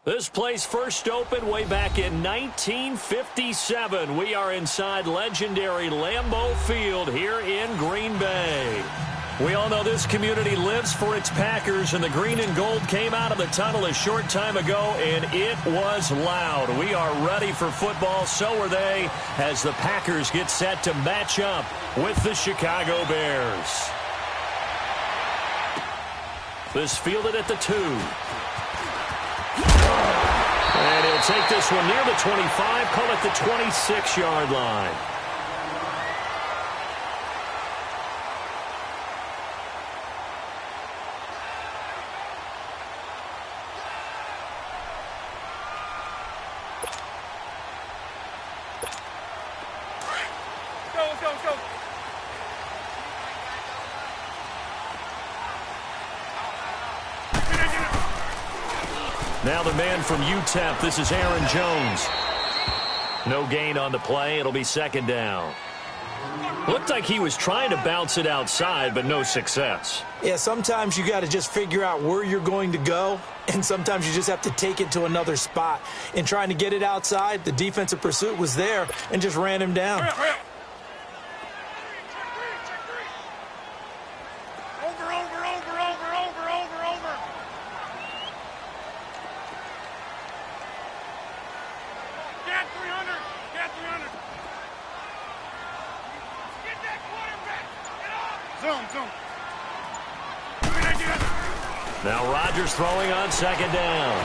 This place first opened way back in 1957. We are inside legendary Lambeau Field here in Green Bay. We all know this community lives for its Packers, and the green and gold came out of the tunnel a short time ago, and it was loud. We are ready for football, so are they, as the Packers get set to match up with the Chicago Bears. This fielded at the 2. And he'll take this one near the 25, call it the 26-yard line. Let's go. Now the man from UTEP, this is Aaron Jones. No gain on the play. It'll be second down. Looked like he was trying to bounce it outside, but no success. Yeah, sometimes you got to just figure out where you're going to go, and sometimes you just have to take it to another spot. In trying to get it outside, the defensive pursuit was there and just ran him down. Now Rodgers throwing on second down.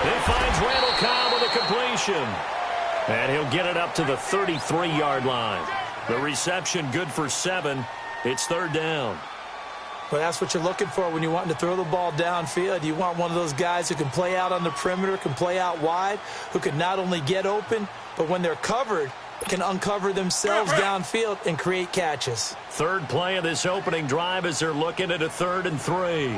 He finds Randall Cobb with a completion. And he'll get it up to the 33-yard line. The reception good for 7. It's third down. Well, that's what you're looking for when you're wanting to throw the ball downfield. You want one of those guys who can play out on the perimeter, can play out wide, who can not only get open, but when they're covered, can uncover themselves downfield and create catches. Third play of this opening drive as they're looking at a 3rd and 3.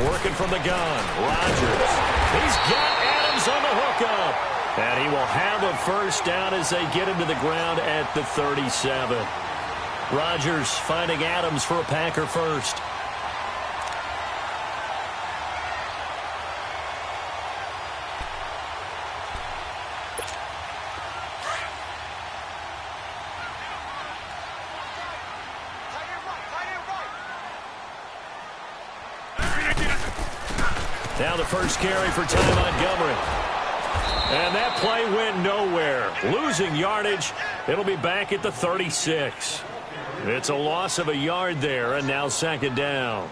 Working from the gun, Rodgers. He's got Adams on the hookup. And he will have a first down as they get him to the ground at the 37. Rodgers finding Adams for a Packer first. Now the first carry for Ty Montgomery. And that play went nowhere. Losing yardage. It'll be back at the 36. It's a loss of a yard there, and now second down.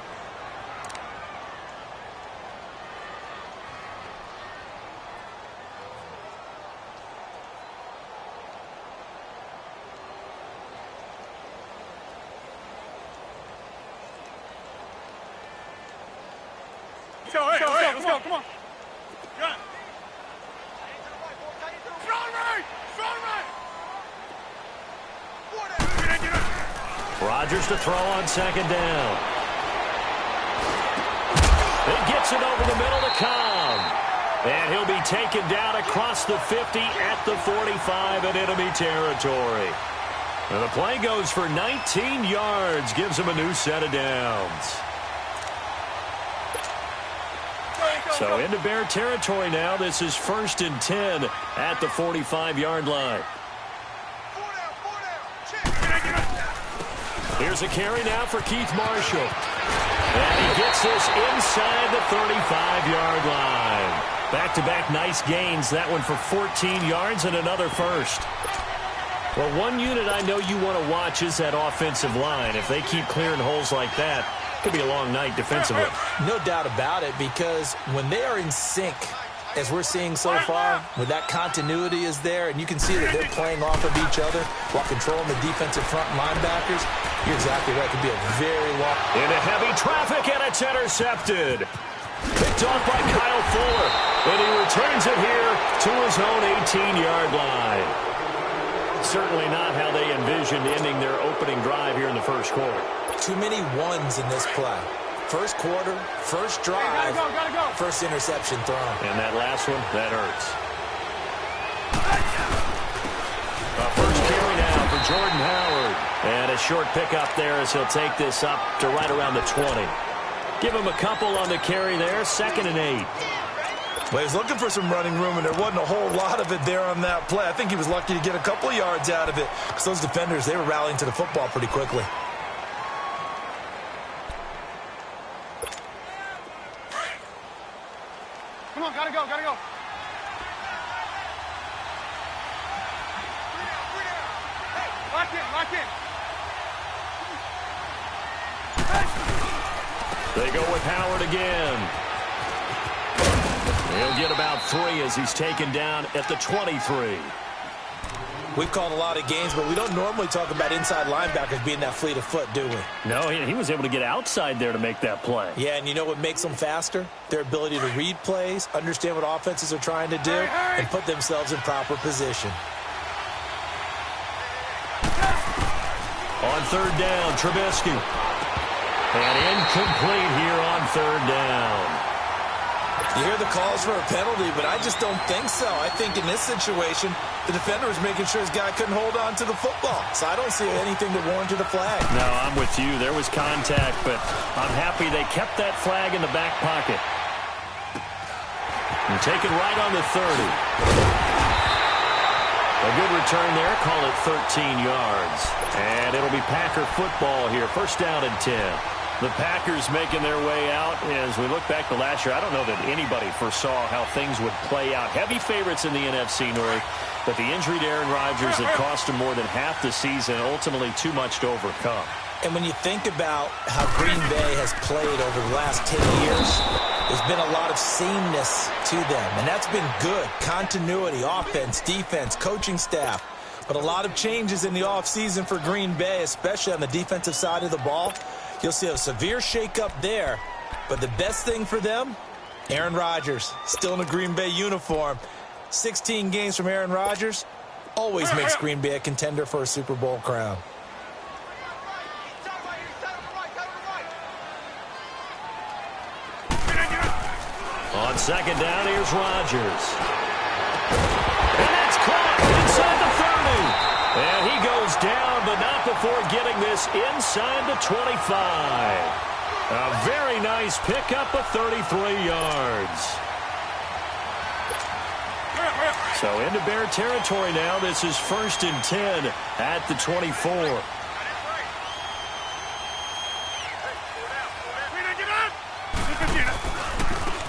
Let's go, come on. Good. Rodgers to throw on second down. He gets it over the middle to Cobb. And he'll be taken down across the 50 at the 45 in enemy territory. And the play goes for 19 yards, gives him a new set of downs. So into Bear territory now. This is 1st and 10 at the 45-yard line. Here's a carry now for Keith Marshall. And he gets this inside the 35-yard line. Back-to-back nice gains. That one for 14 yards and another first. Well, one unit I know you want to watch is that offensive line. If they keep clearing holes like that, it could be a long night defensively. No doubt about it, because when they are in sync, as we're seeing so far, where that continuity is there, and you can see that they're playing off of each other while controlling the defensive front linebackers, you're exactly right. It could be a very long... Into heavy traffic, and it's intercepted. Picked off by Kyle Fuller, and he returns it here to his own 18-yard line. Certainly not how they envisioned ending their opening drive here in the first quarter. Too many ones in this play. First quarter, first drive, gotta go. first interception thrown. And that last one, that hurts. First carry now for Jordan Howard. And a short pickup there as he'll take this up to right around the 20. Give him a couple on the carry there, 2nd and 8. Well, he was looking for some running room, and there wasn't a whole lot of it there on that play. I think he was lucky to get a couple of yards out of it because those defenders, they were rallying to the football pretty quickly. Come on, gotta go, gotta go. Lock in, lock in. They go with Howard again. He'll get about 3 as he's taken down at the 23. We've called a lot of games, but we don't normally talk about inside linebackers being that fleet of foot, do we? No, he was able to get outside there to make that play. Yeah, and you know what makes them faster? Their ability to read plays, understand what offenses are trying to do, and put themselves in proper position. On 3rd down, Trubisky. And incomplete here on 3rd down. You hear the calls for a penalty, but I just don't think so. I think in this situation, the defender was making sure his guy couldn't hold on to the football. So I don't see anything to warrant a flag. No, I'm with you. There was contact, but I'm happy they kept that flag in the back pocket. And take it right on the 30. A good return there. Call it 13 yards. And it'll be Packer football here. 1st down and 10. The Packers making their way out. As we look back to last year, I don't know that anybody foresaw how things would play out. Heavy favorites in the NFC North, but the injury to Aaron Rodgers that cost him more than half the season, ultimately too much to overcome. And when you think about how Green Bay has played over the last 10 years, there's been a lot of sameness to them, and that's been good. Continuity, offense, defense, coaching staff. But a lot of changes in the offseason for Green Bay, especially on the defensive side of the ball. You'll see a severe shakeup there. But the best thing for them, Aaron Rodgers, still in a Green Bay uniform. 16 games from Aaron Rodgers always makes Green Bay a contender for a Super Bowl crown. On 2nd down, here's Rodgers. And that's caught inside the 30. And he goes down, but not before getting this inside the 25. A very nice pickup of 33 yards. So into Bear territory now. This is 1st and 10 at the 24.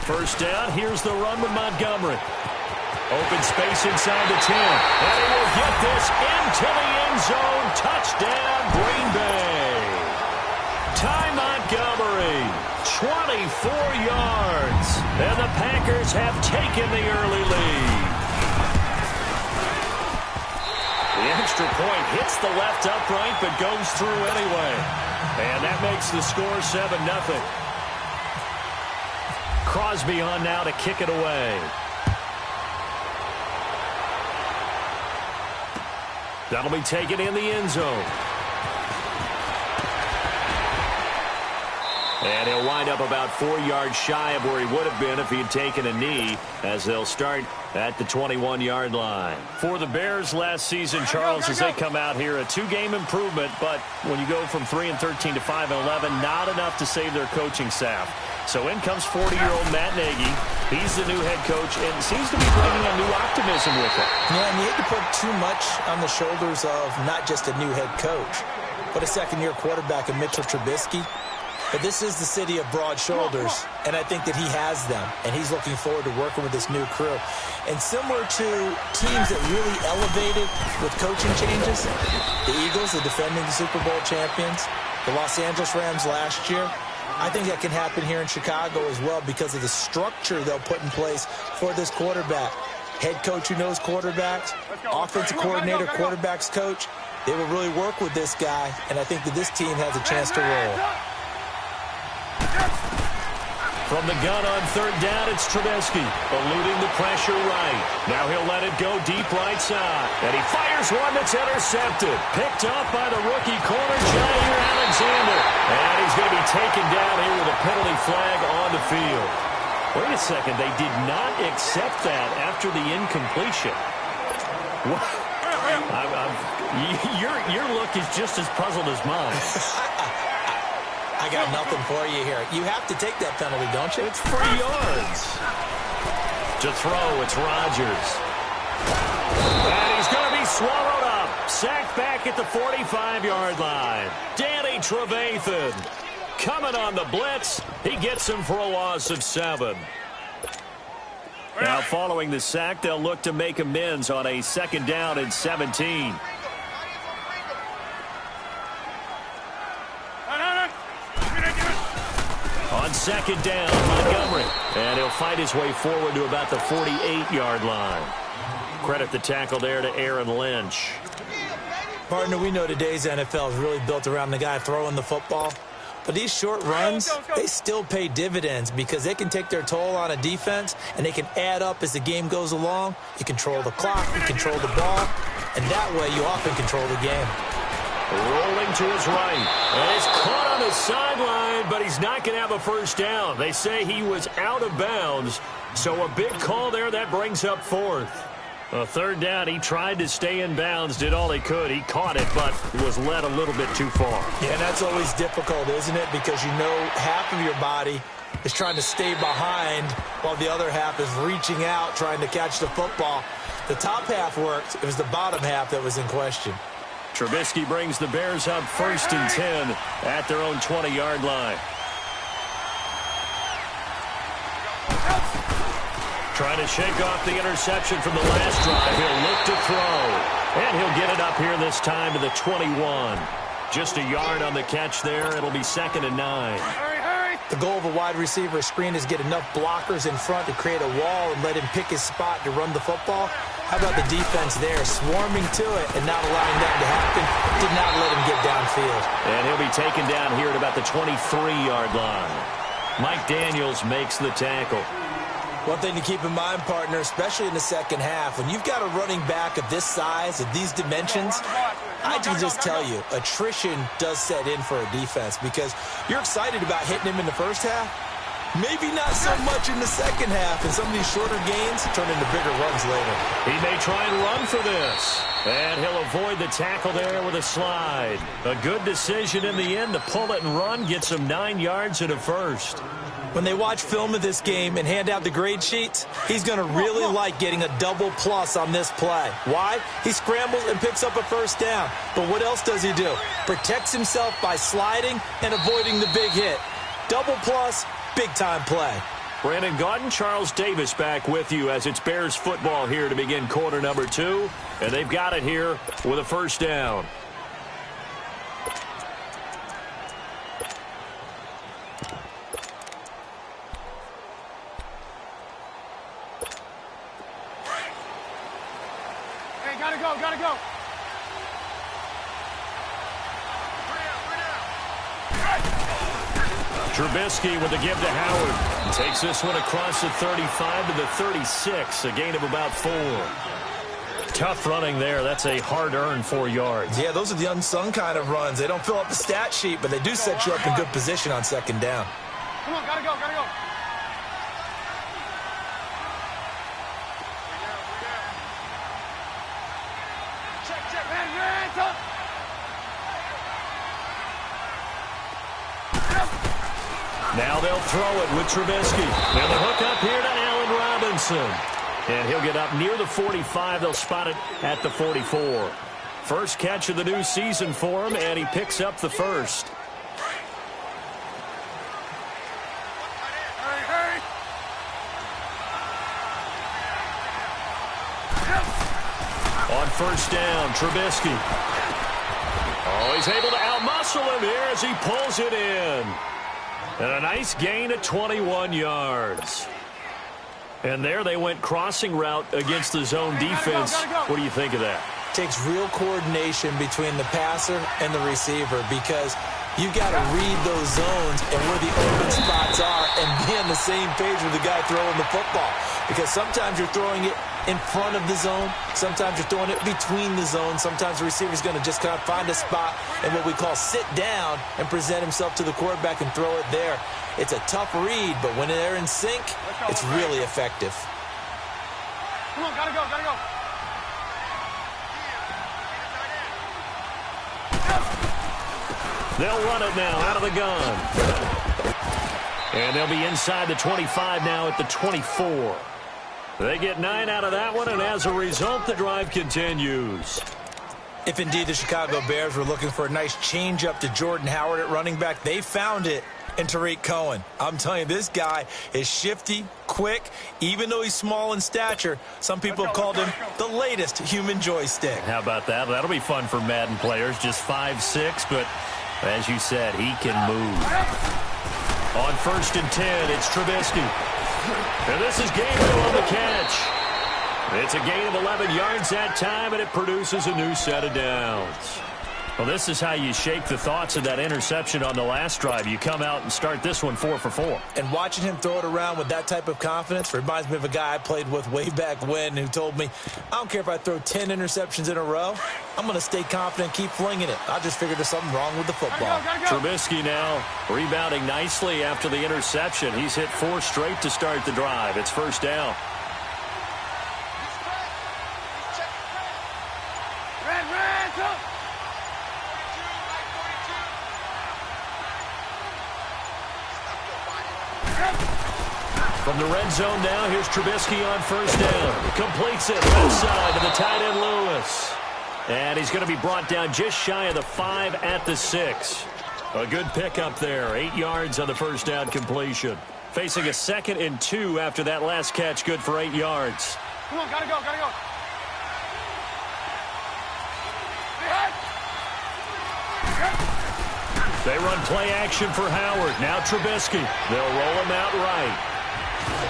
First down, here's the run with Montgomery. Open space inside the 10. And he will get this into the end zone. Touchdown, Green Bay. Ty Montgomery, 24 yards. And the Packers have taken the early lead. The extra point hits the left upright, but goes through anyway. And that makes the score 7-0. Crosby on now to kick it away. That'll be taken in the end zone. And he'll wind up about 4 yards shy of where he would have been if he had taken a knee, as they'll start at the 21-yard line. For the Bears last season, Charles, as they come out here, a 2-game improvement, but when you go from 3-13 to 5-11, not enough to save their coaching staff. So in comes 40-year-old Matt Nagy. He's the new head coach and seems to be bringing a new optimism with him. Yeah, and you hate to put too much on the shoulders of not just a new head coach, but a second-year quarterback in Mitchell Trubisky. But this is the city of broad shoulders, and I think that he has them, and he's looking forward to working with this new crew. And similar to teams that really elevated with coaching changes, the Eagles, the defending Super Bowl champions, the Los Angeles Rams last year, I think that can happen here in Chicago as well because of the structure they'll put in place for this quarterback. Head coach who knows quarterbacks, offensive coordinator, quarterbacks coach, they will really work with this guy, and I think that this team has a chance to roll. From the gun on 3rd down, it's Trubisky, eluding the pressure right. Now he'll let it go deep right side. And he fires one that's intercepted. Picked up by the rookie corner, Jair Alexander. And he's going to be taken down here with a penalty flag on the field. Wait a second, they did not accept that after the incompletion. What? Your look is just as puzzled as mine. I got nothing for you here. You have to take that penalty, don't you? It's 3 yards. To throw, it's Rodgers. And he's going to be swallowed up. Sacked back at the 45-yard line. Danny Trevathan coming on the blitz. He gets him for a loss of 7. Now, following the sack, they'll look to make amends on a 2nd down and 17. On 2nd down, Montgomery. And he'll fight his way forward to about the 48-yard line. Credit the tackle there to Aaron Lynch. Partner, we know today's NFL is really built around the guy throwing the football. But these short runs, they still pay dividends because they can take their toll on a defense, and they can add up as the game goes along. You control the clock, you control the ball, and that way you often control the game. Rolling to his right. And he's caught on the sideline, but he's not going to have a first down. They say he was out of bounds, so a big call there that brings up 4th. A 3rd down, he tried to stay in bounds, did all he could. He caught it, but was led a little bit too far. Yeah, and that's always difficult, isn't it? Because you know half of your body is trying to stay behind while the other half is reaching out, trying to catch the football. The top half worked. It was the bottom half that was in question. Trubisky brings the Bears up 1st and 10 at their own 20-yard line. Trying to shake off the interception from the last drive. He'll look to throw. And he'll get it up here this time to the 21. Just a yard on the catch there. It'll be 2nd and 9. Hurry. The goal of a wide receiver screen is get enough blockers in front to create a wall and let him pick his spot to run the football. How about the defense there, swarming to it and not allowing that to happen? Did not let him get downfield. And he'll be taken down here at about the 23-yard line. Mike Daniels makes the tackle. One thing to keep in mind, partner, especially in the second half, when you've got a running back of this size, of these dimensions, I can just tell you, attrition does set in for a defense because you're excited about hitting him in the first half. Maybe not so much in the second half, and some of these shorter gains turn into bigger runs later. He may try and run for this. And he'll avoid the tackle there with a slide. A good decision in the end to pull it and run, gets him 9 yards and a first. When they watch film of this game and hand out the grade sheets, he's going to really like getting a double plus on this play. Why? He scrambles and picks up a first down. But what else does he do? Protects himself by sliding and avoiding the big hit. Double plus, big-time play. Brandon Gaudin, Charles Davis back with you as it's Bears football here to begin quarter number 2. And they've got it here with a first down. Gotta go. Trubisky with the give to Howard. He takes this one across the 35 to the 36, a gain of about 4. Tough running there. That's a hard-earned 4 yards. Yeah, those are the unsung kind of runs. They don't fill up the stat sheet, but they do set you up in good position on second down. Come on, gotta go. Now they'll throw it with Trubisky. And the hook up here to Allen Robinson. And he'll get up near the 45. They'll spot it at the 44. First catch of the new season for him, and he picks up the first. Hurry. On first down, Trubisky. Oh, he's able to outmuscle him here as he pulls it in. And a nice gain of 21 yards. And there they went crossing route against the zone defense. What do you think of that? Takes real coordination between the passer and the receiver because you've got to read those zones and where the open spots are and be on the same page with the guy throwing the football. Because sometimes you're throwing it in front of the zone. Sometimes you're throwing it between the zones. Sometimes the receiver's going to just kind of find a spot and what we call sit down and present himself to the quarterback and throw it there. It's a tough read, but when they're in sync, it's really effective. Come on, gotta go. They'll run it now out of the gun. And they'll be inside the 25 now at the 24. They get 9 out of that one, and as a result, the drive continues. If indeed the Chicago Bears were looking for a nice change-up to Jordan Howard at running back, they found it in Tariq Cohen. I'm telling you, this guy is shifty, quick, even though he's small in stature. Some people have called him the latest human joystick. How about that? That'll be fun for Madden players. Just 5'6", but as you said, he can move. On 1st and 10, it's Trubisky. And this is Gainwell on the catch. It's a gain of 11 yards that time, and it produces a new set of downs. Well, this is how you shape the thoughts of that interception on the last drive. You come out and start this one 4 for 4. And watching him throw it around with that type of confidence reminds me of a guy I played with way back when who told me, I don't care if I throw 10 interceptions in a row, I'm going to stay confident, keep flinging it. I just figured there's something wrong with the football. Gotta go. Trubisky now rebounding nicely after the interception. He's hit 4 straight to start the drive. It's 1st down. From the red zone now, here's Trubisky on 1st down. Completes it left side to the tight end Lewis. And he's going to be brought down just shy of the 5 at the 6. A good pickup there. 8 yards on the 1st down completion. Facing a 2nd and 2 after that last catch, good for 8 yards. Come on, gotta go. They run play action for Howard. Now Trubisky. They'll roll him out right.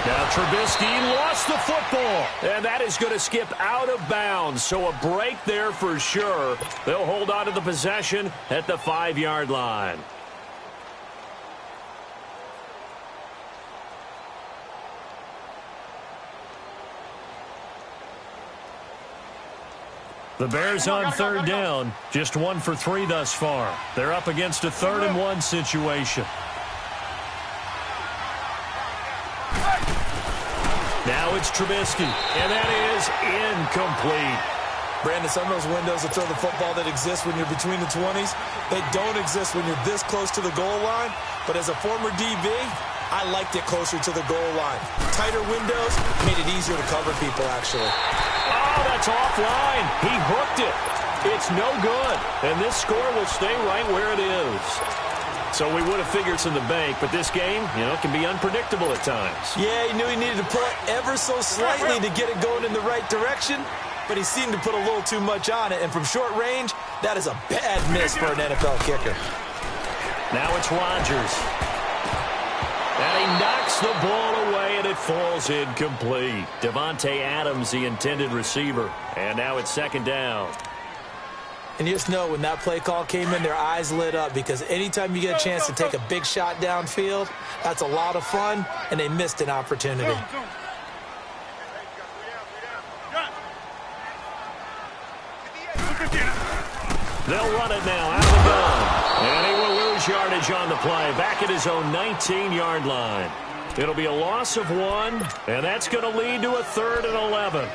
Now Trubisky lost the football, and that is going to skip out of bounds, so a break there for sure. They'll hold on to the possession at the 5-yard line. The Bears on 3rd down, just 1 for 3 thus far. They're up against a 3rd and 1 situation. Now it's Trubisky, and that is incomplete. Brandon, some of those windows to throw the football that exist when you're between the 20s, they don't exist when you're this close to the goal line. But as a former DB, I liked it closer to the goal line. Tighter windows made it easier to cover people, actually. Oh, that's offline. He hooked it. It's no good, and this score will stay right where it is. So we would have figures in the bank, but this game, can be unpredictable at times. Yeah, he knew he needed to pull it ever so slightly to get it going in the right direction, but he seemed to put a little too much on it, and from short range, that is a bad miss for an NFL kicker. Now it's Rodgers. And he knocks the ball away, and it falls incomplete. Devontae Adams, the intended receiver, and now it's 2nd down. And you just know when that play call came in, their eyes lit up because anytime you get a chance to take a big shot downfield, that's a lot of fun, and they missed an opportunity. They'll run it now out of the gun. And he will lose yardage on the play, back at his own 19-yard line. It'll be a loss of 1, and that's going to lead to a 3rd and 11.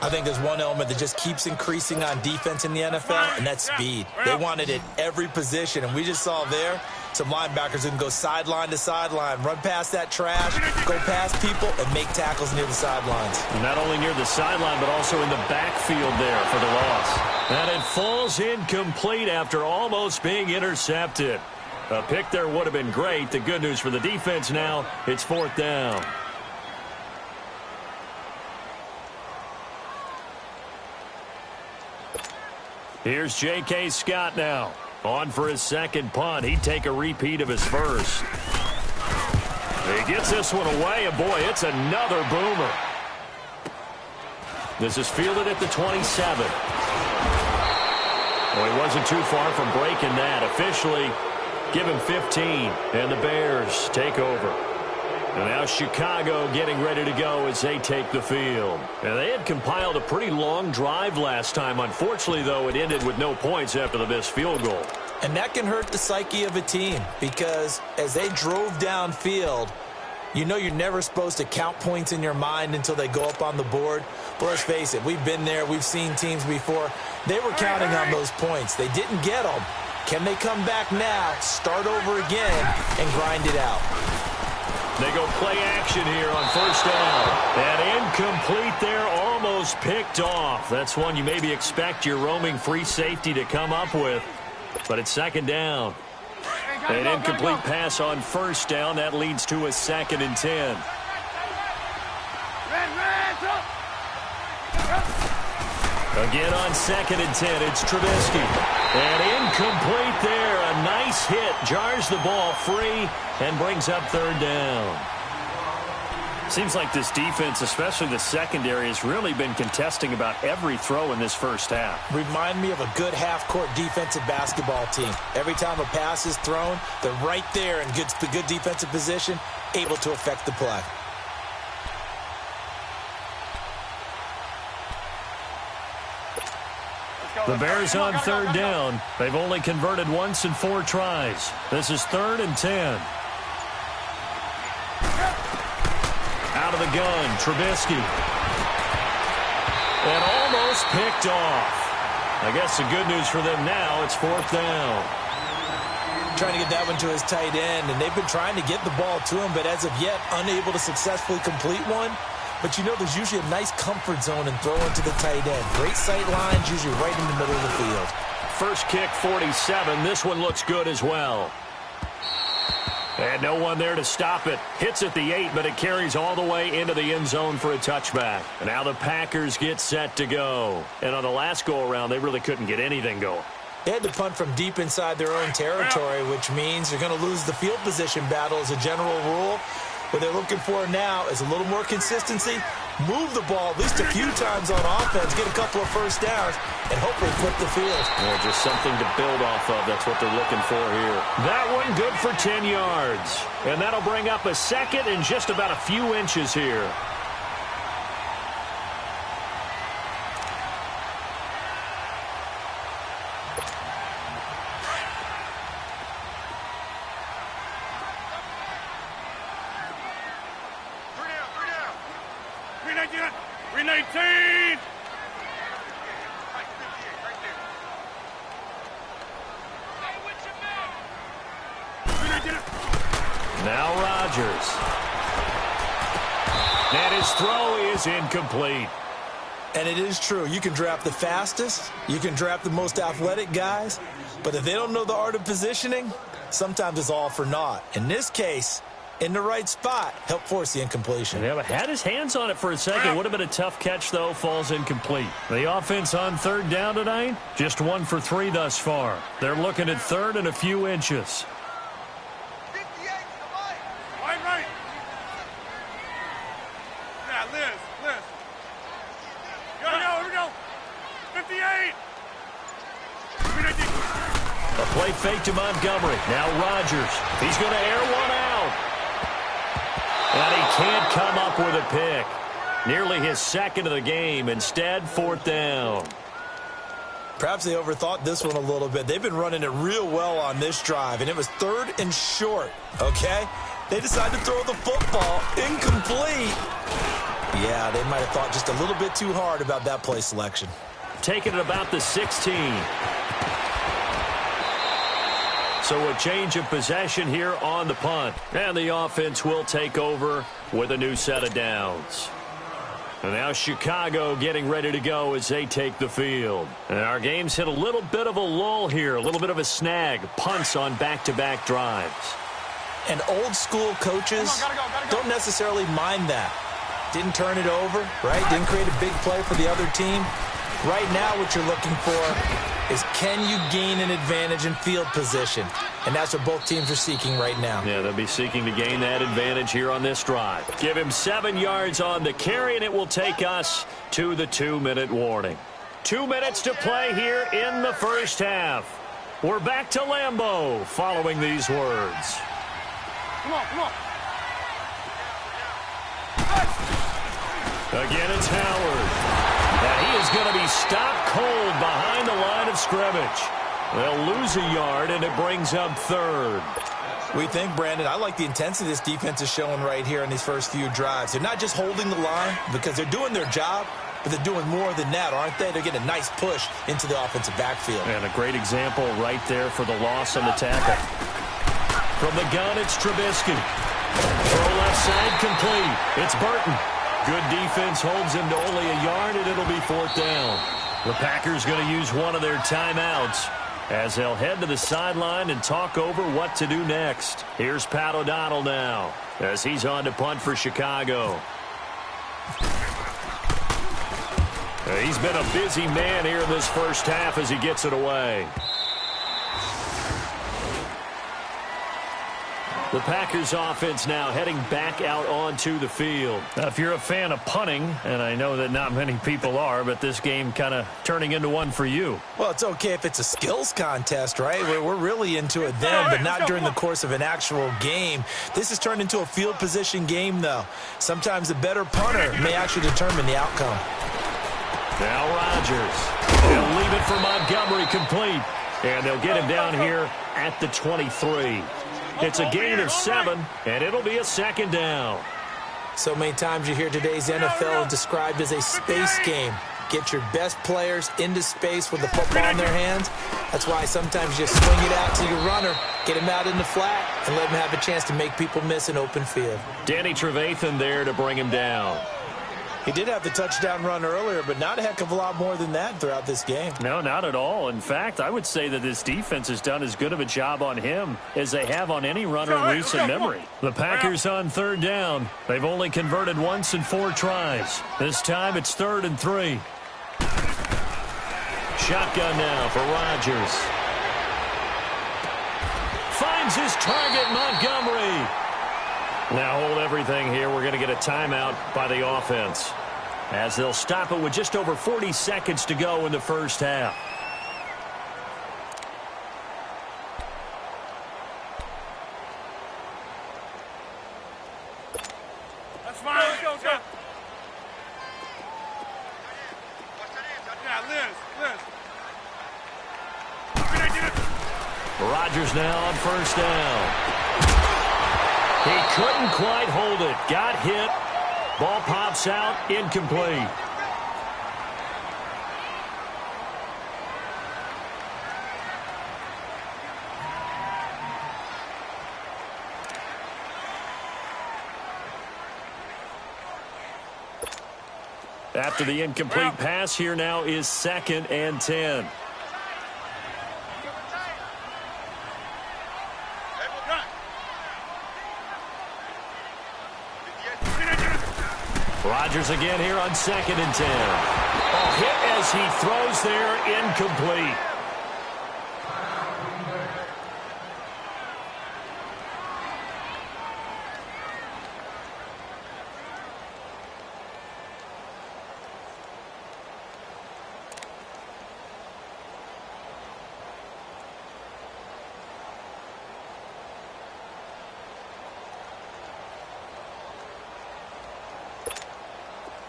I think there's one element that just keeps increasing on defense in the NFL, and that's speed. They want it at every position, and we just saw there some linebackers who can go sideline to sideline, run past that trash, go past people, and make tackles near the sidelines. Not only near the sideline, but also in the backfield there for the loss. And it falls incomplete after almost being intercepted. A pick there would have been great. The good news for the defense now, it's 4th down. Here's J.K. Scott now. On for his 2nd punt. He'd take a repeat of his first. He gets this one away, and boy, it's another boomer. This is fielded at the 27. Well, he wasn't too far from breaking that. Officially, give him 15, and the Bears take over. And now Chicago getting ready to go as they take the field. And they had compiled a pretty long drive last time. Unfortunately, though, it ended with no points after the missed field goal. And that can hurt the psyche of a team because as they drove downfield, you know you're never supposed to count points in your mind until they go up on the board. But let's face it, we've been there. We've seen teams before. They were counting on those points. They didn't get them. Can they come back now, start over again, and grind it out? They go play action here on first down. And incomplete there, almost picked off. That's one you maybe expect your roaming free safety to come up with. But it's second down. An incomplete pass on first down. That leads to a 2nd and 10. Again on 2nd and 10, it's Trubisky. And incomplete there. A nice hit. Jars the ball free and brings up 3rd down. Seems like this defense, especially the secondary, has really been contesting about every throw in this first half. Remind me of a good half-court defensive basketball team. Every time a pass is thrown, they're right there in good defensive position, able to affect the play. The Bears on 3rd down. They've only converted once in 4 tries. This is 3rd and 10. Out of the gun, Trubisky. And almost picked off. I guess the good news for them now, it's 4th down. Trying to get that one to his tight end, and they've been trying to get the ball to him, but as of yet, unable to successfully complete one. But you know there's usually a nice comfort zone in throwing to the tight end. Great sight lines, usually right in the middle of the field. First kick, 47. This one looks good as well. And no one there to stop it. Hits at the 8, but it carries all the way into the end zone for a touchback. And now the Packers get set to go. And on the last go-around, they really couldn't get anything going. They had to punt from deep inside their own territory, which means they're going to lose the field position battle as a general rule. What they're looking for now is a little more consistency, move the ball at least a few times on offense, get a couple of first downs, and hopefully flip the field. Well, just something to build off of. That's what they're looking for here. That one good for 10 yards. And that'll bring up a 2nd and just about a few inches here. Now Rodgers. And his throw is incomplete. And it is true. You can draft the fastest. You can draft the most athletic guys. But if they don't know the art of positioning, sometimes it's all for naught. In this case, in the right spot, helped force the incompletion. Yeah, but had his hands on it for a second. Would have been a tough catch, though. Falls incomplete. The offense on 3rd down tonight, just 1 for 3 thus far. They're looking at 3rd and a few inches. A play fake to Montgomery. Now Rodgers. He's going to air one out. And he can't come up with a pick. Nearly his 2nd of the game. Instead, 4th down. Perhaps they overthought this one a little bit. They've been running it real well on this drive, and it was 3rd and short, okay? They decided to throw the football incomplete. Yeah, they might have thought just a little bit too hard about that play selection. Taking it about the 16. So a change of possession here on the punt. And the offense will take over with a new set of downs. And now Chicago getting ready to go as they take the field. And our game's hit a little bit of a lull here, a little bit of a snag. Punts on back-to-back drives. And old-school coaches don't necessarily mind that. Didn't turn it over, right? Didn't create a big play for the other team. Right now what you're looking for is can you gain an advantage in field position? And that's what both teams are seeking right now. Yeah, they'll be seeking to gain that advantage here on this drive. Give him 7 yards on the carry, and it will take us to the 2-minute warning. 2 minutes to play here in the first half. We're back to Lambeau following these words. Come on, come on. Again, it's Howard. And he is going to be stopped cold behind the line of scrimmage. They'll lose a yard, and it brings up 3rd. We think, Brandon, I like the intensity this defense is showing right here in these first few drives. They're not just holding the line because they're doing their job, but they're doing more than that, aren't they? They're getting a nice push into the offensive backfield. And a great example right there for the loss on the tackle. From the gun, it's Trubisky. Throw left side complete. It's Burton. Good defense holds him to only a yard, and it'll be 4th down. The Packers going to use one of their timeouts as they'll head to the sideline and talk over what to do next. Here's Pat O'Donnell now as he's on to punt for Chicago. He's been a busy man here in this first half as he gets it away. The Packers offense now heading back out onto the field. Now, if you're a fan of punting, and I know that not many people are, but this game kind of turning into one for you. Well, it's okay if it's a skills contest, right? We're really into it then, but not during the course of an actual game. This has turned into a field position game, though. Sometimes the better punter may actually determine the outcome. Now Rodgers. They'll leave it for Montgomery complete. And they'll get him down here at the 23. It's a gain of 7, and it'll be a 2nd down. So many times you hear today's NFL described as a space game. Get your best players into space with the football in their hands. That's why sometimes you just swing it out to your runner, get him out in the flat, and let him have a chance to make people miss an open field. Danny Trevathan there to bring him down. He did have the touchdown run earlier, but not a heck of a lot more than that throughout this game. No, not at all. In fact, I would say that this defense has done as good of a job on him as they have on any runner in recent memory. The Packers on 3rd down. They've only converted once in 4 tries. This time it's 3rd and 3. Shotgun now for Rodgers. Finds his target, Montgomery. Now hold everything here. We're going to get a timeout by the offense as they'll stop it with just over 40 seconds to go in the first half. That's fine. Let's go, go. Rodgers now on 1st down. He couldn't quite hold it. Got hit. Ball pops out. Incomplete. After the incomplete pass, here now is 2nd and 10. Rodgers again here on 2nd and 10. Oh, hit as he throws there, incomplete.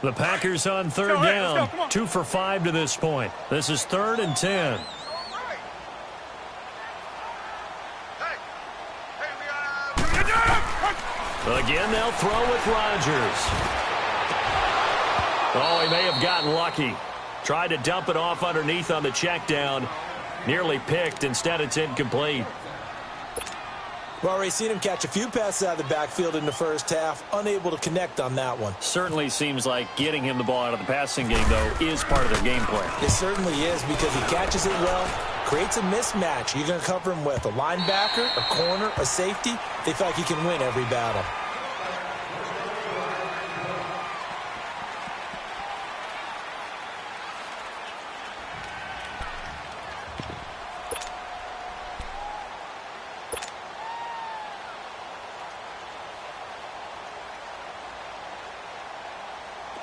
The Packers on 3rd down. 2 for 5 to this point. This is 3rd and 10. Again, they'll throw with Rodgers. Oh, he may have gotten lucky. Tried to dump it off underneath on the check down. Nearly picked. Instead, it's incomplete. We've already seen him catch a few passes out of the backfield in the first half, unable to connect on that one. Certainly seems like getting him the ball out of the passing game, though, is part of their game plan. It certainly is because he catches it well, creates a mismatch. You're going to cover him with a linebacker, a corner, a safety. They feel like he can win every battle.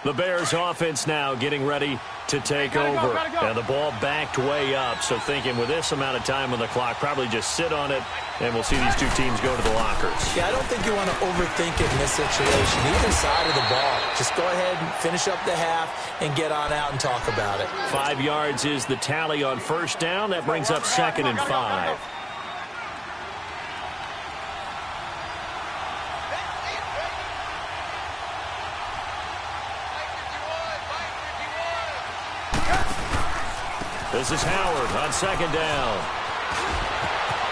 The Bears offense now getting ready to take over. And the ball backed way up. So thinking with this amount of time on the clock, probably just sit on it, and we'll see these two teams go to the lockers. Yeah, I don't think you want to overthink it in this situation. Either side of the ball. Just go ahead and finish up the half and get on out and talk about it. 5 yards is the tally on 1st down. That brings up 2nd and 5. This is Howard on second down.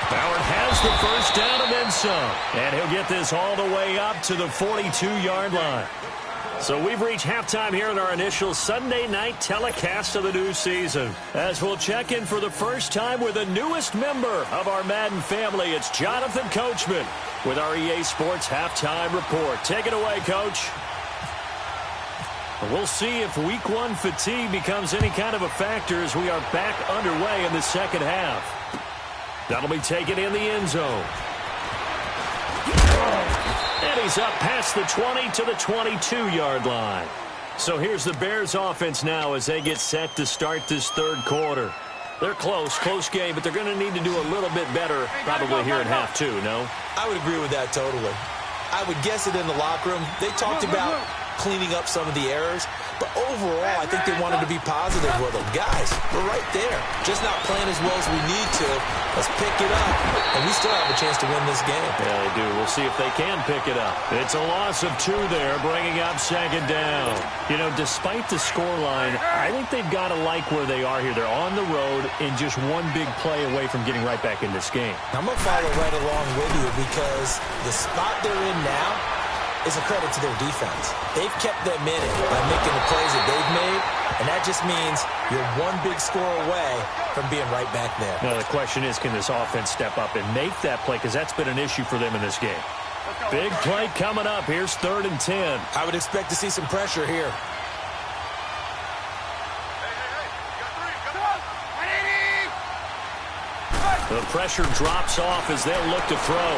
Howard has the first down and then some. And he'll get this all the way up to the 42-yard line. So we've reached halftime here in our initial Sunday night telecast of the new season. As we'll check in for the first time with the newest member of our Madden family, it's Jonathan Coachman with our EA Sports Halftime Report. Take it away, Coach. We'll see if Week 1 fatigue becomes any kind of a factor as we are back underway in the second half. That'll be taken in the end zone. And he's up past the 20 to the 22-yard line. So here's the Bears offense now as they get set to start this third quarter. They're close game, but they're going to need to do a little bit better probably here in half two, no? I would agree with that totally. I would guess it in the locker room. They talked about cleaning up some of the errors, but overall, I think they wanted to be positive with them. Guys, we're right there. Just not playing as well as we need to. Let's pick it up, and we still have a chance to win this game. Yeah, they do. We'll see if they can pick it up. It's a loss of 2 there, bringing up second down. You know, despite the scoreline, I think they've got to like where they are here. They're on the road and just one big play away from getting right back in this game. I'm going to follow right along with you because the spot they're in now is a credit to their defense. They've kept them in it by making the plays that they've made, and that just means you're one big score away from being right back there. Now, the question is, can this offense step up and make that play? Because that's been an issue for them in this game. Big play coming up. Here's 3rd and 10. I would expect to see some pressure here. The pressure drops off as they'll look to throw.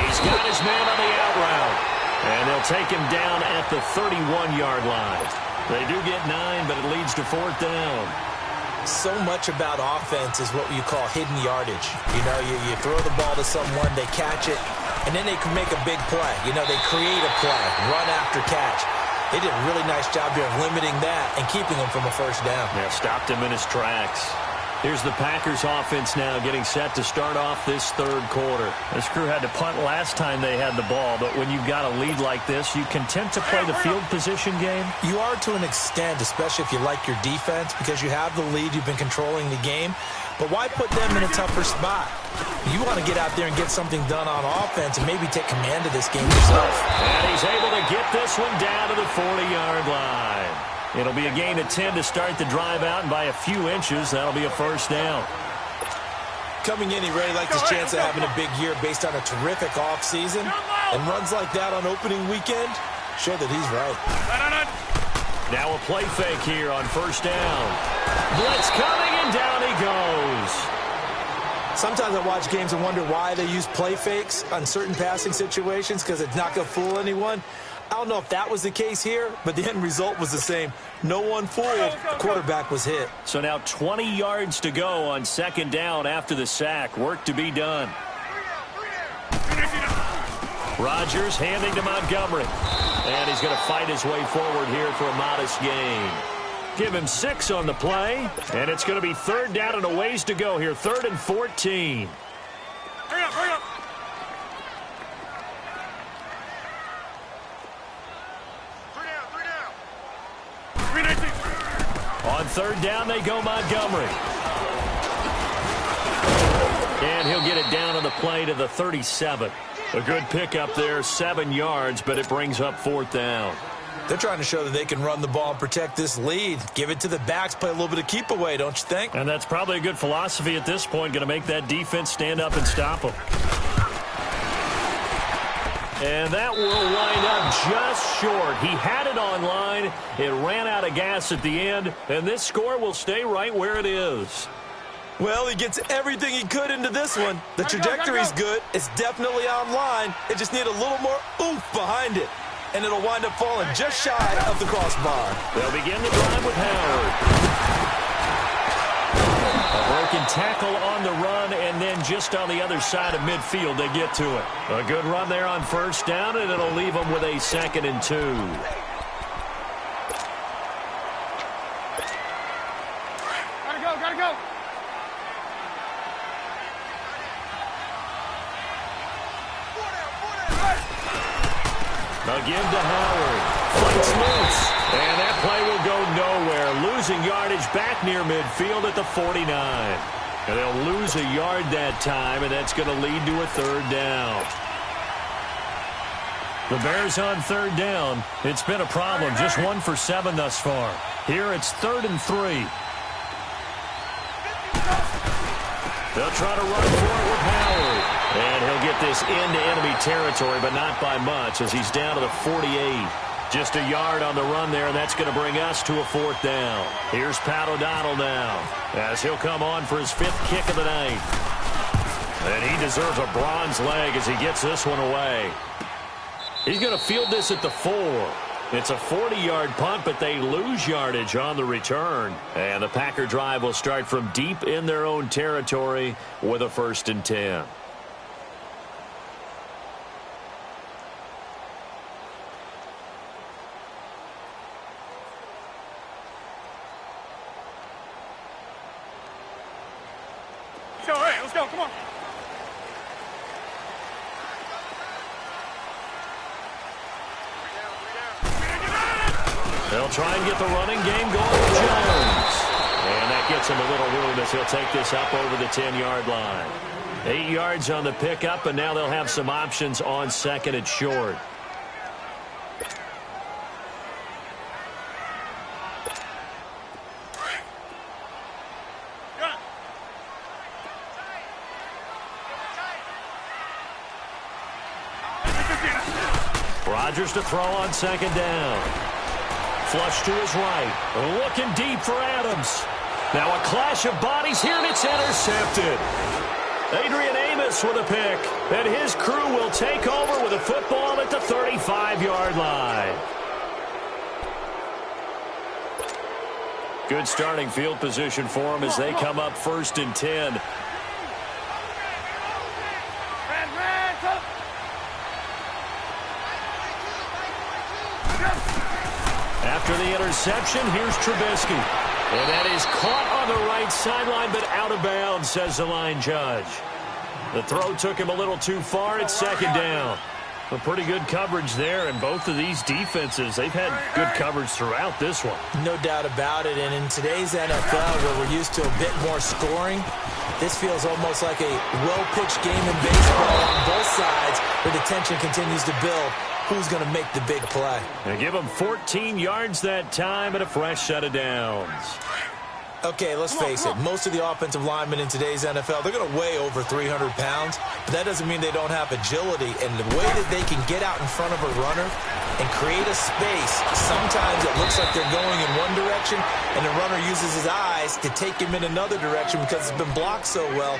He's got his man on the out route. And they'll take him down at the 31-yard line. They do get 9, but it leads to 4th down. So much about offense is what you call hidden yardage. You know, you throw the ball to someone, they catch it, and then they can make a big play. You know, they create a play, run after catch. They did a really nice job here of limiting that and keeping him from a first down. Yeah, stopped him in his tracks. Here's the Packers offense now getting set to start off this third quarter. This crew had to punt last time they had the ball, but when you've got a lead like this, you content to play the field position game? You are to an extent, especially if you like your defense, because you have the lead, you've been controlling the game. But why put them in a tougher spot? You want to get out there and get something done on offense and maybe take command of this game yourself. And he's able to get this one down to the 40-yard line. It'll be a gain of 10 to start the drive out, and by a few inches, that'll be a first down. Coming in, he really likes his chance of having a big year based on a terrific offseason. And runs like that on opening weekend show that he's right. Now a play fake here on first down. Blitz coming, and down he goes. Sometimes I watch games and wonder why they use play fakes on certain passing situations, because it's not going to fool anyone. I don't know if that was the case here, but the end result was the same. No one fooled. The quarterback was hit. So now 20 yards to go on second down after the sack. Work to be done. Rodgers handing to Montgomery. And he's going to fight his way forward here for a modest gain. Give him 6 on the play. And it's going to be 3rd down and a ways to go here. 3rd and 14. Hurry up, hurry up. On 3rd down, they go Montgomery. And he'll get it down on the play to the 37. A good pickup there, 7 yards, but it brings up 4th down. They're trying to show that they can run the ball and protect this lead. Give it to the backs, play a little bit of keep away, don't you think? And that's probably a good philosophy at this point, going to make that defense stand up and stop them. And that will wind up just short. He had it on line. It ran out of gas at the end, and this score will stay right where it is. Well, he gets everything he could into this one. The trajectory's good. It's definitely on line. It just need a little more oomph behind it. And it'll wind up falling just shy of the crossbar. They'll begin the drive with Howard. A broken tackle on the run, and then just on the other side of midfield, they get to it. A good run there on first down, and it'll leave them with a 2nd and 2. Gotta go. Again to Howard. Fights loose. And that play will go nowhere. Losing losing yardage back near midfield at the 49. And they'll lose a yard that time, and that's going to lead to a third down. The Bears on third down. It's been a problem. Just 1 for 7 thus far. Here it's 3rd and 3. They'll try to run for it with Howard. And he'll get this into enemy territory, but not by much as he's down to the 48. Just a yard on the run there, and that's going to bring us to a 4th down. Here's Pat O'Donnell now as he'll come on for his 5th kick of the night. And he deserves a bronze leg as he gets this one away. He's going to field this at the 4. It's a 40-yard punt, but they lose yardage on the return. And the Packer drive will start from deep in their own territory with a 1st and 10. Let's go, come on. They'll try and get the running game going with Jones. And that gets him a little room as he'll take this up over the 10-yard line. 8 yards on the pickup, and now they'll have some options on 2nd and short. Rodgers to throw on 2nd down. Flush to his right. Looking deep for Adams. Now a clash of bodies here, and it's intercepted. Adrian Amos with a pick. And his crew will take over with a football at the 35-yard line. Good starting field position for them as they come up 1st and 10. After the interception, here's Trubisky. And that is caught on the right sideline, but out of bounds, says the line judge. The throw took him a little too far. It's 2nd down. A pretty good coverage there, and both of these defenses, they've had good coverage throughout this one. No doubt about it, and in today's NFL, where we're used to a bit more scoring, this feels almost like a well-pitched game in baseball on both sides, where the tension continues to build. Who's going to make the big play? They give him 14 yards that time and a fresh set of downs. Okay, let's face it. Most of the offensive linemen in today's NFL, they're going to weigh over 300 pounds, but that doesn't mean they don't have agility. And the way that they can get out in front of a runner and create a space, sometimes it looks like they're going in one direction, and the runner uses his eyes to take him in another direction because it's been blocked so well.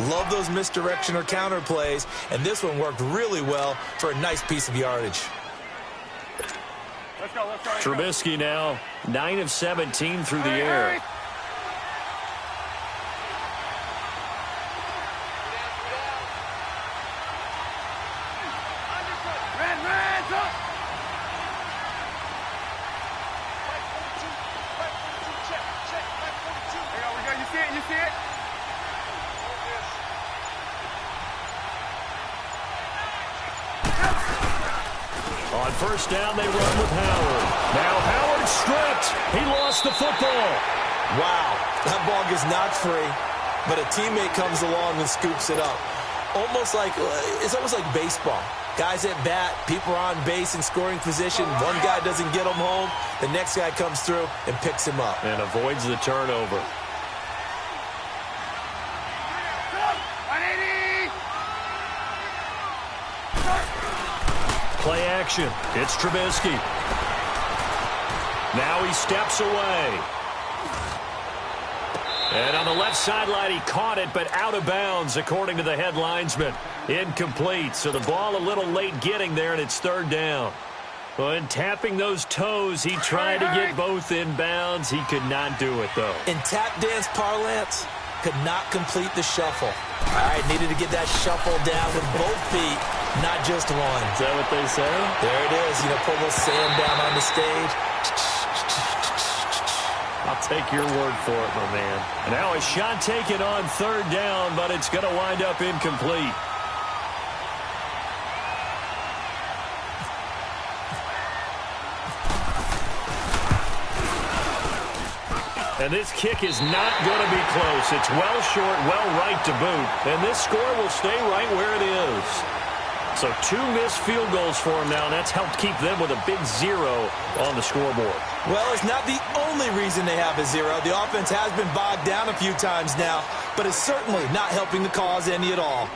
Love those misdirection or counter plays, and this one worked really well for a nice piece of yardage. Let's go. Trubisky now 9 of 17 through the air. You see it? On 1st down, they run with Howard. Now Howard stripped. He lost the football. Wow, that ball gets knocked free, but a teammate comes along and scoops it up. It's almost like baseball. Guys at bat, people are on base in scoring position. One guy doesn't get him home. The next guy comes through and picks him up. And avoids the turnover. Play action. It's Trubisky. Now he steps away. And on the left sideline, he caught it, but out of bounds, according to the head linesman. Incomplete. So the ball a little late getting there, and it's 3rd down. Well, in tapping those toes, he tried to get both in bounds. He could not do it, though. In tap dance parlance, could not complete the shuffle. All right, needed to get that shuffle down with both feet, not just one. Is that what they say? There it is. Put a little sand down on the stage. I'll take your word for it, my man. And now a shot taken on 3rd down, but it's going to wind up incomplete. And this kick is not going to be close. It's well short, well right to boot. And this score will stay right where it is. So 2 missed field goals for him now, and that's helped keep them with a big 0 on the scoreboard. Well, it's not the only reason they have a 0. The offense has been bogged down a few times now, but it's certainly not helping the cause any at all.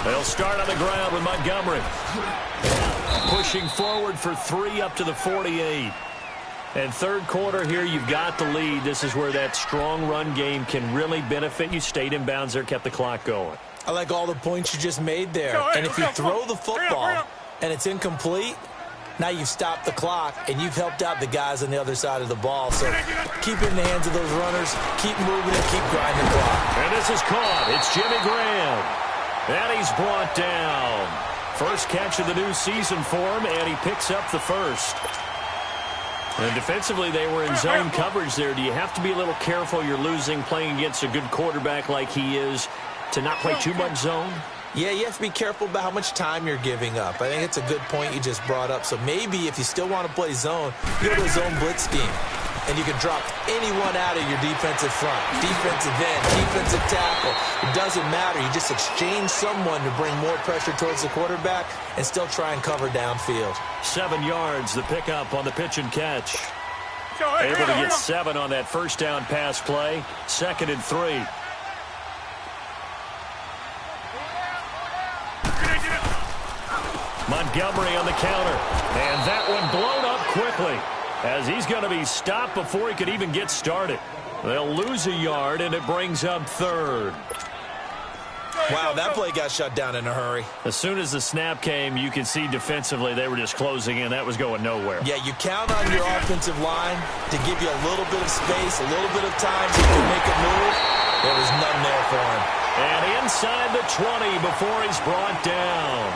They'll start on the ground with Montgomery. Pushing forward for 3 up to the 48. And third quarter here, you've got the lead. This is where that strong run game can really benefit you. Stayed in bounds there, kept the clock going. I like all the points you just made there. And if you throw the football and it's incomplete, now you've stopped the clock and you've helped out the guys on the other side of the ball. So keep it in the hands of those runners, keep moving and keep grinding the clock. And this is caught. It's Jimmy Graham. And he's brought down. First catch of the new season for him, and he picks up the first. And defensively, they were in zone coverage there. Do you have to be a little careful? You're losing, playing against a good quarterback like he is, to not play too much zone? Yeah, you have to be careful about how much time you're giving up. I think it's a good point you just brought up. So maybe if you still want to play zone, you go to a zone blitz scheme. And you can drop anyone out of your defensive front, defensive end, defensive tackle. It doesn't matter. You just exchange someone to bring more pressure towards the quarterback and still try and cover downfield. 7 yards, the pickup on the pitch and catch. Able to get 7 on that first down pass play. 2nd and 3. Montgomery on the counter. And that one blown up quickly, as he's going to be stopped before he could even get started. They'll lose a yard, and it brings up 3rd. Wow, that play got shut down in a hurry. As soon as the snap came, you could see defensively they were just closing in. That was going nowhere. Yeah, you count on your offensive line to give you a little bit of space, a little bit of time so you can make a move. There was none there for him. And inside the 20 before he's brought down.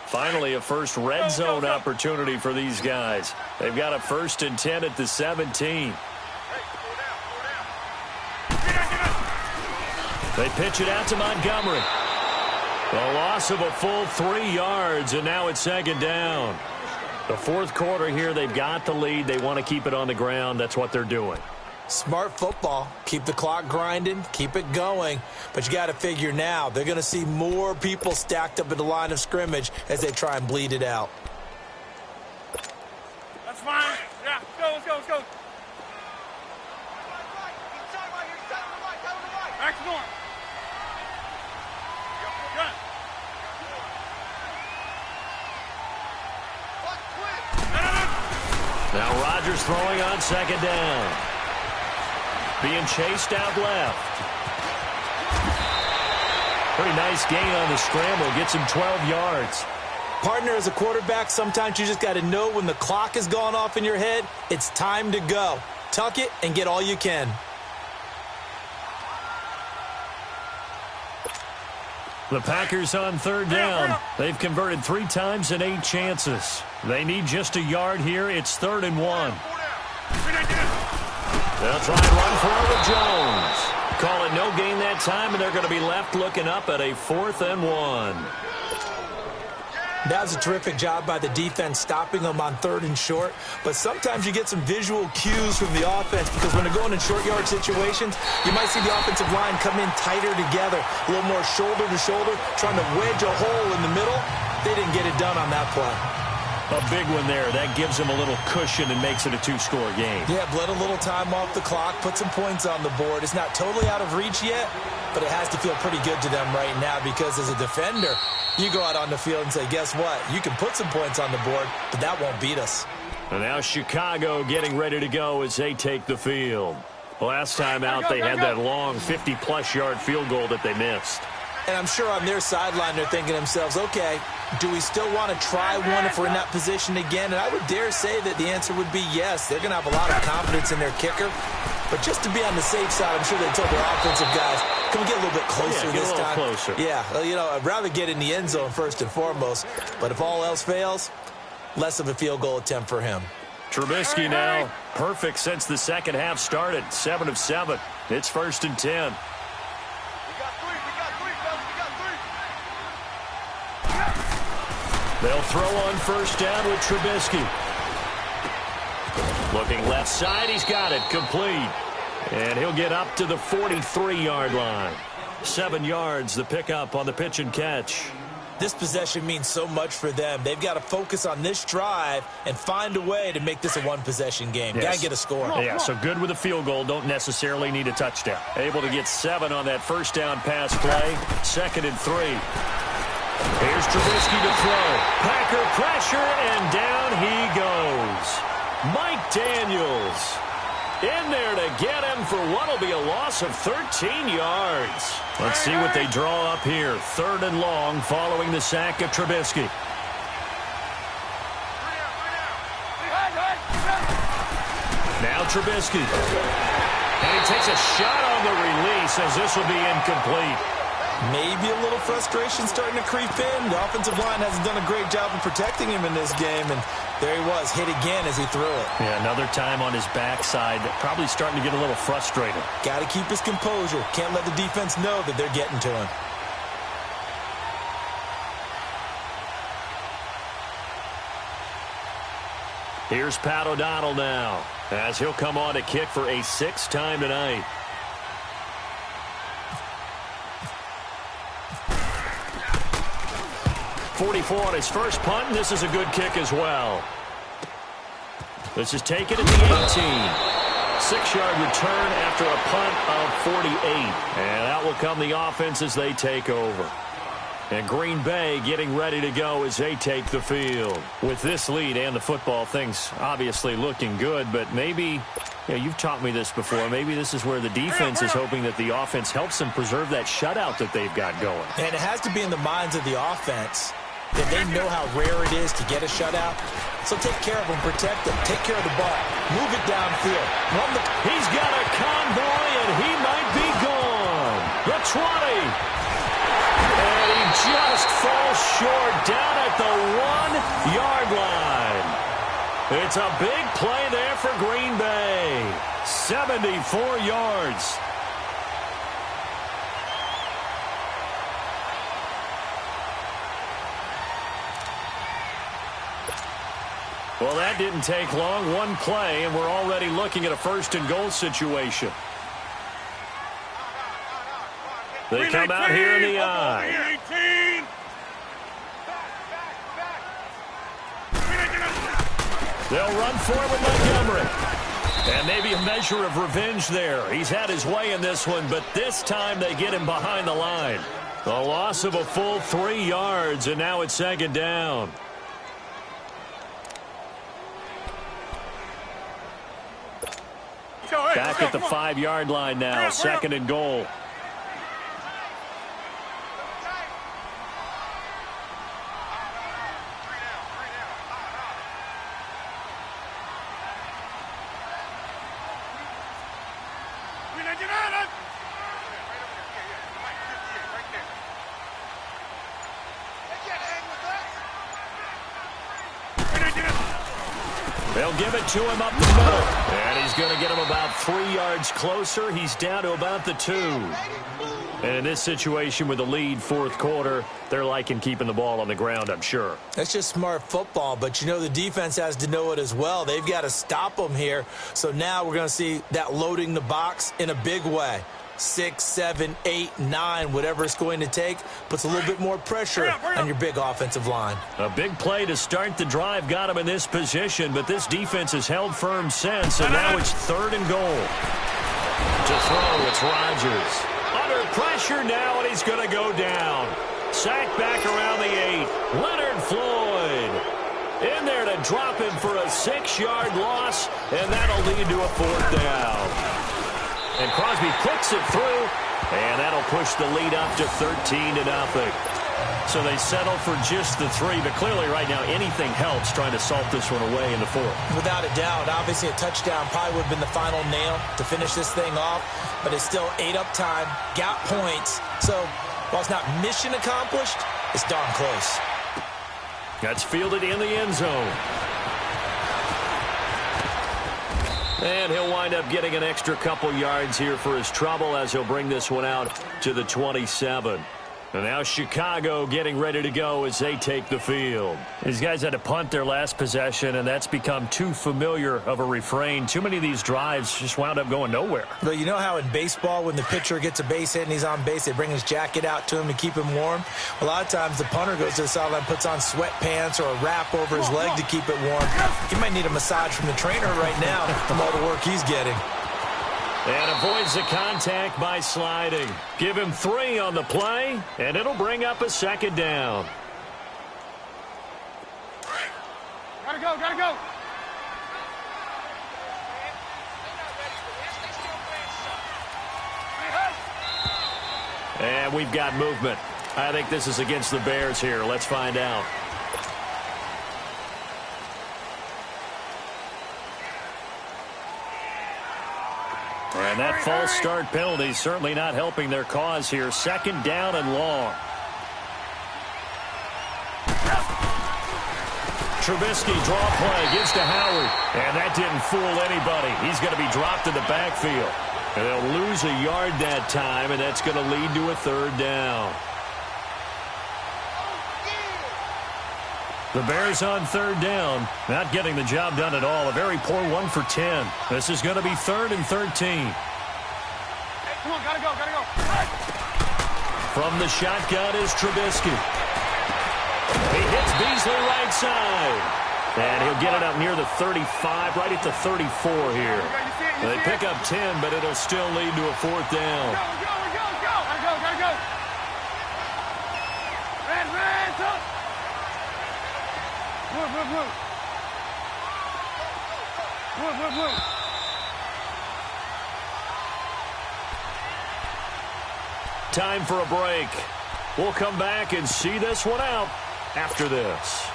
Finally, a first red zone opportunity for these guys. They've got a 1st and 10 at the 17. They pitch it out to Montgomery. A loss of a full 3 yards, and now it's 2nd down. The 4th quarter here, they've got the lead. They want to keep it on the ground. That's what they're doing. Smart football. Keep the clock grinding. Keep it going. But you got to figure now, they're going to see more people stacked up at the line of scrimmage as they try and bleed it out. That's fine. Yeah, let's go. Back to norm. Now Rodgers throwing on 2nd down. Being chased out left. Pretty nice gain on the scramble. Gets him 12 yards. Partner, as a quarterback, sometimes you just got to know when the clock has gone off in your head, it's time to go. Tuck it and get all you can. The Packers on 3rd down. They've converted 3 times in 8 chances. They need just a yard here. It's 3rd and 1. They'll try and run for it with Jones. Call it no gain that time, and they're going to be left looking up at a 4th and 1. That was a terrific job by the defense stopping them on 3rd and short. But sometimes you get some visual cues from the offense because when they're going in short yard situations, you might see the offensive line come in tighter together, a little more shoulder to shoulder, trying to wedge a hole in the middle. They didn't get it done on that play. A big one there. That gives them a little cushion and makes it a 2-score game. Yeah, bled a little time off the clock, put some points on the board. It's not totally out of reach yet, but it has to feel pretty good to them right now because as a defender, you go out on the field and say, guess what? You can put some points on the board, but that won't beat us. And now Chicago getting ready to go as they take the field. Last time out, they had that long 50-plus yard field goal that they missed. And I'm sure on their sideline they're thinking to themselves, okay, do we still want to try one if we're in that position again? And I would dare say that the answer would be yes. They're going to have a lot of confidence in their kicker. But just to be on the safe side, I'm sure they told their offensive guys, Can we get a little bit closer this time? Closer. Yeah, you know, I'd rather get in the end zone first and foremost, but if all else fails, less of a field goal attempt for him. Trubisky now perfect since the second half started. 7 of 7. It's 1st and 10. They'll throw on 1st down with Trubisky. Looking left side, he's got it complete. And he'll get up to the 43-yard line. 7 yards, the pickup on the pitch and catch. This possession means so much for them. They've got to focus on this drive and find a way to make this a one-possession game. Yes. Got to get a score. Yeah, so good with a field goal. Don't necessarily need a touchdown. Able to get 7 on that 1st down pass play. 2nd and 3. Here's Trubisky to throw. Packer pressure, and down he goes. Mike Daniels in there to get him for what will be a loss of 13 yards. Let's see what they draw up here. 3rd and long following the sack of Trubisky. Now Trubisky. And he takes a shot on the release as this will be incomplete. Maybe a little frustration starting to creep in. The offensive line hasn't done a great job of protecting him in this game, and there he was, hit again as he threw it. Yeah, another time on his backside, probably starting to get a little frustrated. Got to keep his composure. Can't let the defense know that they're getting to him. Here's Pat O'Donnell now, as he'll come on to kick for a 6th time tonight. .44 on his first punt, and this is a good kick as well. This is taken at the 18. 6-yard return after a punt of 48. And that will come the offense as they take over. And Green Bay getting ready to go as they take the field. With this lead and the football, things obviously looking good, but maybe, you've taught me this before, maybe this is where the defense is hoping that the offense helps them preserve that shutout that they've got going. And it has to be in the minds of the offense that they know how rare it is to get a shutout. So take care of them, protect them, take care of the ball, move it downfield. He's got a convoy, and he might be gone. The 20. And he just falls short down at the 1-yard line. It's a big play there for Green Bay. 74 yards. Well, that didn't take long. One play, and we're already looking at a 1st and goal situation. They come out here in the eye. They'll run forward Montgomery. And maybe a measure of revenge there. He's had his way in this one, but this time they get him behind the line. A loss of a full 3 yards, and now it's 2nd down. Back at the 5-yard line now, 2nd and goal. They'll give it to him up the middle. And he's going to get him about 3 yards closer. He's down to about the 2. And in this situation with the lead 4th quarter, they're liking keeping the ball on the ground, I'm sure. That's just smart football, but you know the defense has to know it as well. They've got to stop them here. So now we're going to see that loading the box in a big way. 6, 7, 8, 9, whatever it's going to take, puts a little bit more pressure on your big offensive line. A big play to start the drive got him in this position, but this defense has held firm since, and now it's 3rd and goal. To throw, it's Rodgers. Under pressure now, and he's going to go down. Sacked back around the 8. Leonard Floyd in there to drop him for a 6-yard loss, and that'll lead to a 4th down. And Crosby puts it through, and that'll push the lead up to 13-0. So they settle for just the 3, but clearly right now anything helps trying to salt this one away in the 4th. Without a doubt, obviously a touchdown probably would have been the final nail to finish this thing off, but it's still ate up time, got points. So while it's not mission accomplished, it's darn close. That's fielded in the end zone. And he'll wind up getting an extra couple yards here for his trouble as he'll bring this one out to the 27. And now Chicago getting ready to go as they take the field. These guys had to punt their last possession, and that's become too familiar of a refrain. Too many of these drives just wound up going nowhere. But you know how in baseball, when the pitcher gets a base hit and he's on base, they bring his jacket out to him to keep him warm? A lot of times the punter goes to the sideline, puts on sweatpants or a wrap over his leg to keep it warm. He might need a massage from the trainer right now from all the work he's getting. And avoids the contact by sliding. Give him 3 on the play, and it'll bring up a second down. Gotta go, gotta go. And we've got movement. I think this is against the Bears here. Let's find out. And that false start penalty certainly not helping their cause here. Second down and long. Trubisky draw play, gives to Howard. And that didn't fool anybody. He's going to be dropped in the backfield. And they'll lose a yard that time, and that's going to lead to a 3rd down. The Bears on 3rd down, not getting the job done at all. A very poor 1 for 10. This is going to be 3rd and 13. Hey, come on, gotta go, gotta go. Hey. From the shotgun is Trubisky. He hits Beasley right side. And he'll get it up near the 35, right at the 34 here. They pick up 10, but it'll still lead to a 4th down. Go. Gotta go. Red, up. Move. Time for a break. We'll come back and see this one out after this.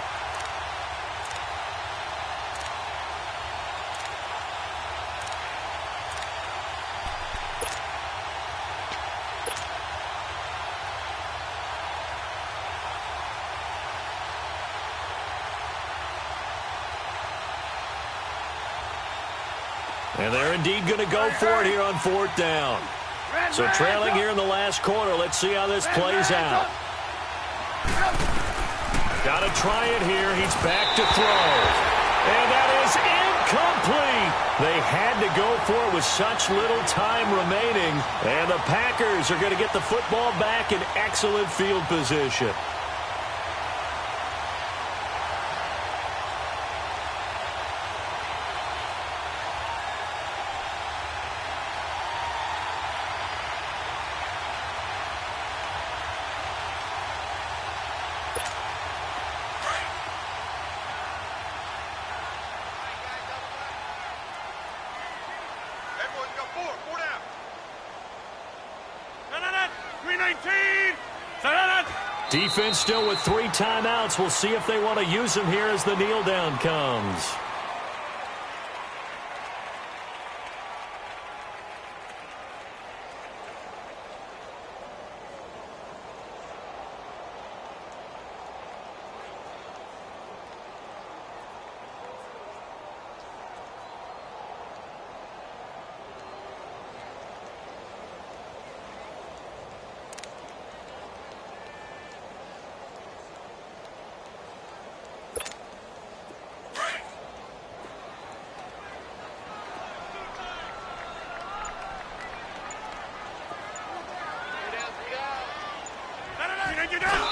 And they're indeed going to go for it here on 4th down. So trailing here in the last quarter. Let's see how this plays out. Got to try it here. He's back to throw. And that is incomplete. They had to go for it with such little time remaining. And the Packers are going to get the football back in excellent field position. Defense still with 3 timeouts. We'll see if they want to use them here as the kneel down comes.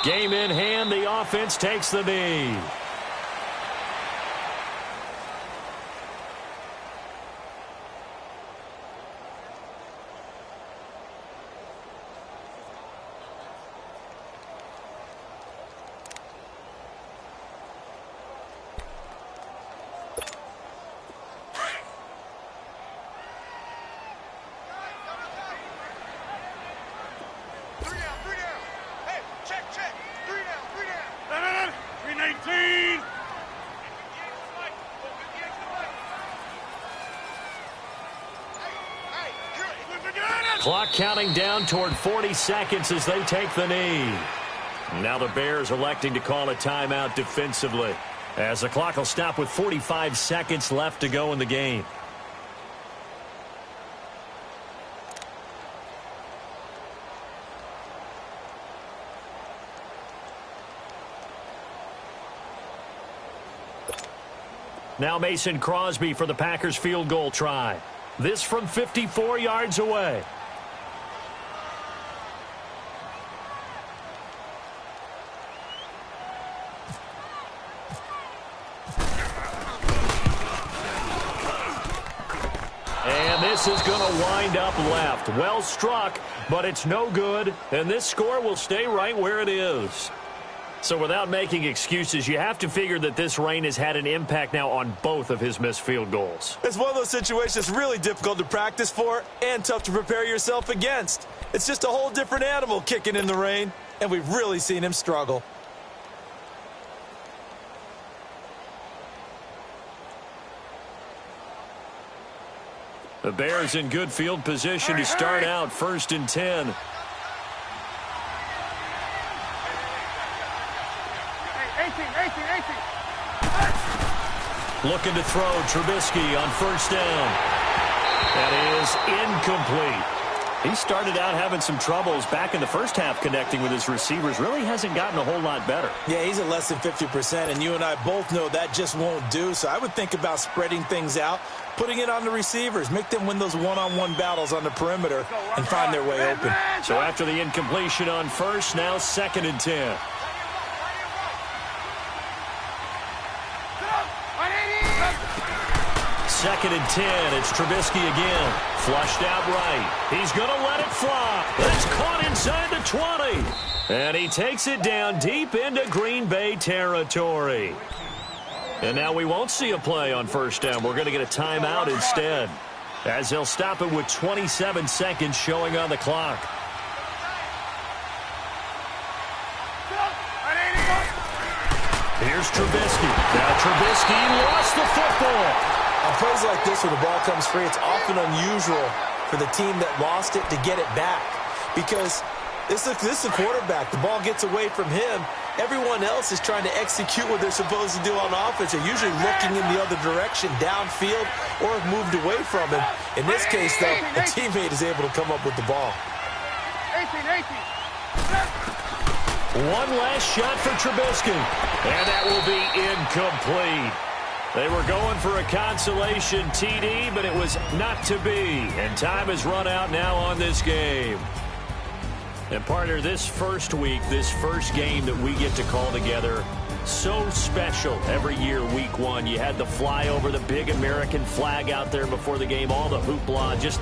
Game in hand, the offense takes the knee. Clock counting down toward 40 seconds as they take the knee. Now the Bears electing to call a timeout defensively, as the clock will stop with 45 seconds left to go in the game. Now Mason Crosby for the Packers field goal try. This from 54 yards away. And this is going to wind up left. Well struck, but it's no good. And this score will stay right where it is. So without making excuses, you have to figure that this rain has had an impact now on both of his missed field goals. It's one of those situations really difficult to practice for and tough to prepare yourself against. It's just a whole different animal kicking in the rain, and we've really seen him struggle. The Bears in good field position to start out 1st and 10. Looking to throw Trubisky on 1st down. That is incomplete. He started out having some troubles back in the first half connecting with his receivers. Really hasn't gotten a whole lot better. Yeah, he's at less than 50%, and you and I both know that just won't do. So I would think about spreading things out, putting it on the receivers, make them win those one-on-one battles on the perimeter and find their way open. So after the incompletion on 1st, now 2nd and 10. Second and 10. It's Trubisky again. Flushed out right. He's going to let it fly. It's caught inside the 20. And he takes it down deep into Green Bay territory. And now we won't see a play on 1st down. We're going to get a timeout instead, as they'll stop it with 27 seconds showing on the clock. Here's Trubisky. Now Trubisky lost the football. On plays like this where the ball comes free, it's often unusual for the team that lost it to get it back, because this is the quarterback. The ball gets away from him. Everyone else is trying to execute what they're supposed to do on offense. They're usually looking in the other direction, downfield, or have moved away from him. In this case, though, a teammate is able to come up with the ball. One last shot for Trubisky, and that will be incomplete. They were going for a consolation TD, but it was not to be. And time has run out now on this game. And partner, this first week, this first game that we get to call together, so special every year, week 1. You had the flyover, the big American flag out there before the game, all the hoopla, just